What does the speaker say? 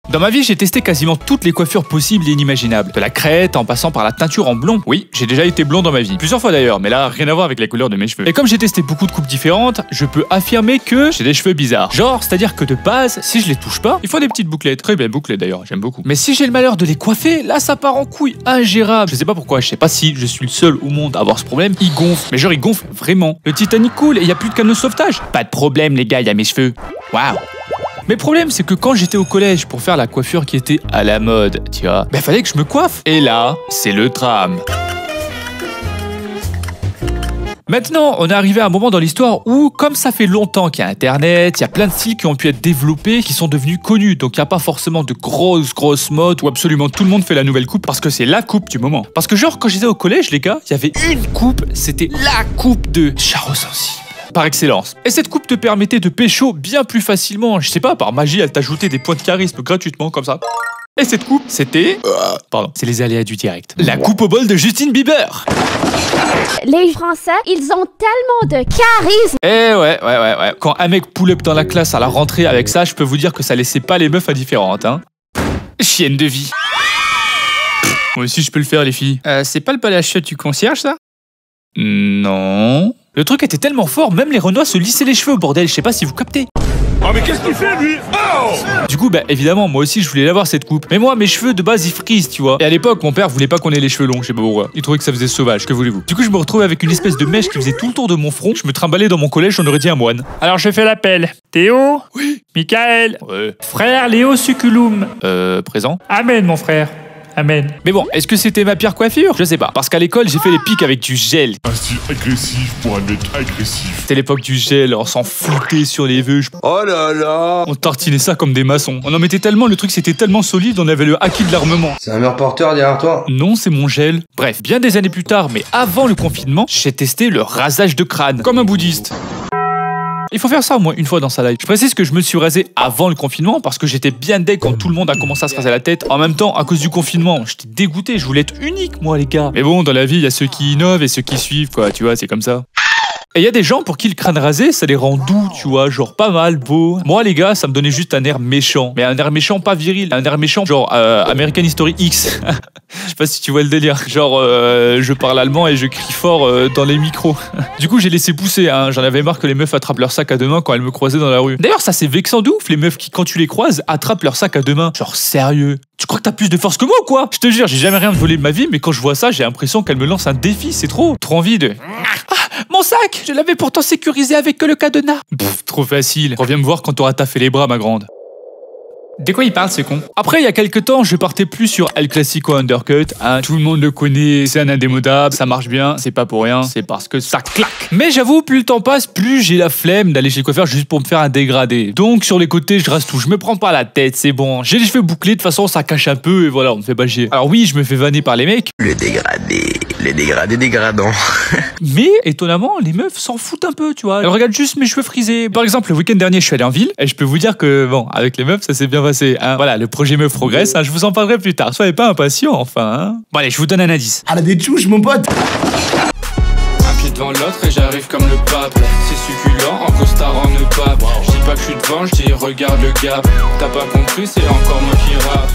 Dans ma vie, j'ai testé quasiment toutes les coiffures possibles et inimaginables. De la crête, en passant par la teinture en blond. Oui, j'ai déjà été blond dans ma vie. Plusieurs fois d'ailleurs, mais là, rien à voir avec la couleur de mes cheveux. Et comme j'ai testé beaucoup de coupes différentes, je peux affirmer que j'ai des cheveux bizarres. Genre, c'est-à-dire que de base, si je les touche pas, il faut des petites bouclettes. Très bien bouclées d'ailleurs, j'aime beaucoup. Mais si j'ai le malheur de les coiffer, là, ça part en couille ingérable. Je sais pas pourquoi, je sais pas si je suis le seul au monde à avoir ce problème. Il gonfle. Mais genre, il gonfle vraiment. Le Titanic coule et il y a plus de canne de sauvetage. Pas de problème, les gars, il y a mes cheveux. Waouh. Mais le problème, c'est que quand j'étais au collège pour faire la coiffure qui était à la mode, tu vois, ben fallait que je me coiffe. Et là, c'est le drame. Maintenant, on est arrivé à un moment dans l'histoire où, comme ça fait longtemps qu'il y a Internet, il y a plein de styles qui ont pu être développés, qui sont devenus connus. Donc il n'y a pas forcément de grosses modes où absolument tout le monde fait la nouvelle coupe parce que c'est la coupe du moment. Parce que genre, quand j'étais au collège, les gars, il y avait une coupe, c'était la coupe de Charo sensible. Par excellence. Et cette coupe te permettait de pécho bien plus facilement. Je sais pas, par magie, elle t'ajoutait des points de charisme gratuitement comme ça. Et cette coupe, c'était... Pardon, c'est les aléas du direct. La coupe au bol de Justin Bieber. Les Français, ils ont tellement de charisme. Eh ouais. Quand un mec pull up dans la classe à la rentrée avec ça, je peux vous dire que ça laissait pas les meufs indifférentes, hein. Chienne de vie. Moi aussi, je peux le faire, les filles. C'est pas le balai à chiottes du concierge, ça? Non. Le truc était tellement fort, même les Renois se lissaient les cheveux, bordel, je sais pas si vous captez. Oh mais qu'est-ce qu'il fait lui? Oh! Du coup, bah évidemment, moi aussi je voulais l'avoir cette coupe. Mais moi, mes cheveux de base ils frisent, tu vois. Et à l'époque, mon père voulait pas qu'on ait les cheveux longs, je sais pas pourquoi. Il trouvait que ça faisait sauvage, que voulez-vous. Du coup, je me retrouvais avec une espèce de mèche qui faisait tout le tour de mon front. Je me trimballais dans mon collège, j'en aurais dit un moine. Alors je fais l'appel. Théo? Oui. Michael? Ouais. Frère Léo Suculum? Présent. Amen mon frère. Amen. Mais bon, est-ce que c'était ma pire coiffure? Je sais pas. Parce qu'à l'école, j'ai fait les pics avec du gel. Un style agressif pour un mec agressif. C'était l'époque du gel, on s'en foutait sur les vœux. Oh là là! On tartinait ça comme des maçons. On en mettait tellement, le truc c'était tellement solide, on avait le acquis de l'armement. C'est un mur porteur derrière toi? Non, c'est mon gel. Bref, bien des années plus tard, mais avant le confinement, j'ai testé le rasage de crâne. Comme un bouddhiste. Il faut faire ça au moins une fois dans sa life. Je précise que je me suis rasé avant le confinement parce que j'étais bien deg quand tout le monde a commencé à se raser la tête. En même temps, à cause du confinement, j'étais dégoûté, je voulais être unique moi les gars. Mais bon, dans la vie, il y a ceux qui innovent et ceux qui suivent quoi, tu vois, c'est comme ça. Et il y a des gens pour qui le crâne rasé, ça les rend doux, tu vois, genre pas mal, beau. Moi, les gars, ça me donnait juste un air méchant. Mais un air méchant pas viril, un air méchant genre American History X. Je sais pas si tu vois le délire. Genre, je parle allemand et je crie fort dans les micros. Du coup, j'ai laissé pousser, hein. J'en avais marre que les meufs attrapent leur sac à deux mains quand elles me croisaient dans la rue. D'ailleurs, ça c'est vexant de ouf, les meufs qui, quand tu les croises, attrapent leur sac à deux mains. Genre, sérieux? Tu crois que t'as plus de force que moi ou quoi? Je te jure, j'ai jamais rien volé de ma vie, mais quand je vois ça, j'ai l'impression qu'elle me lance un défi, c'est trop envie de... Mon sac! Je l'avais pourtant sécurisé avec que le cadenas. Pff, trop facile. Reviens me voir quand t'auras taffé les bras, ma grande. De quoi il parle, ce con? Après, il y a quelques temps, je partais plus sur El Clasico Undercut. Hein, tout le monde le connaît, c'est un indémodable, ça marche bien, c'est pas pour rien, c'est parce que ça claque. Mais j'avoue, plus le temps passe, plus j'ai la flemme d'aller chez le coiffeur juste pour me faire un dégradé. Donc, sur les côtés, je rase tout, je me prends pas la tête, c'est bon. J'ai les cheveux bouclés, de toute façon, ça cache un peu, et voilà, on me fait pas chier. Alors oui, je me fais vanner par les mecs. Le dégradé dégradant. Mais, étonnamment, les meufs s'en foutent un peu, tu vois. Elles regardent juste mes cheveux frisés. Par exemple, le week-end dernier, je suis allé en ville, et je peux vous dire que, bon, avec les meufs, ça s'est bien passé, hein. Voilà, le projet meuf progresse, hein, je vous en parlerai plus tard. Soyez pas impatients, enfin, hein. Bon, allez, je vous donne un indice. Ah, la des tchouches, mon pote! Un pied devant l'autre et j'arrive comme le pape. C'est succulent, en costard en pape. Je dis pas que je suis devant, je dis regarde le gap. T'as pas compris, c'est encore moi qui rappe.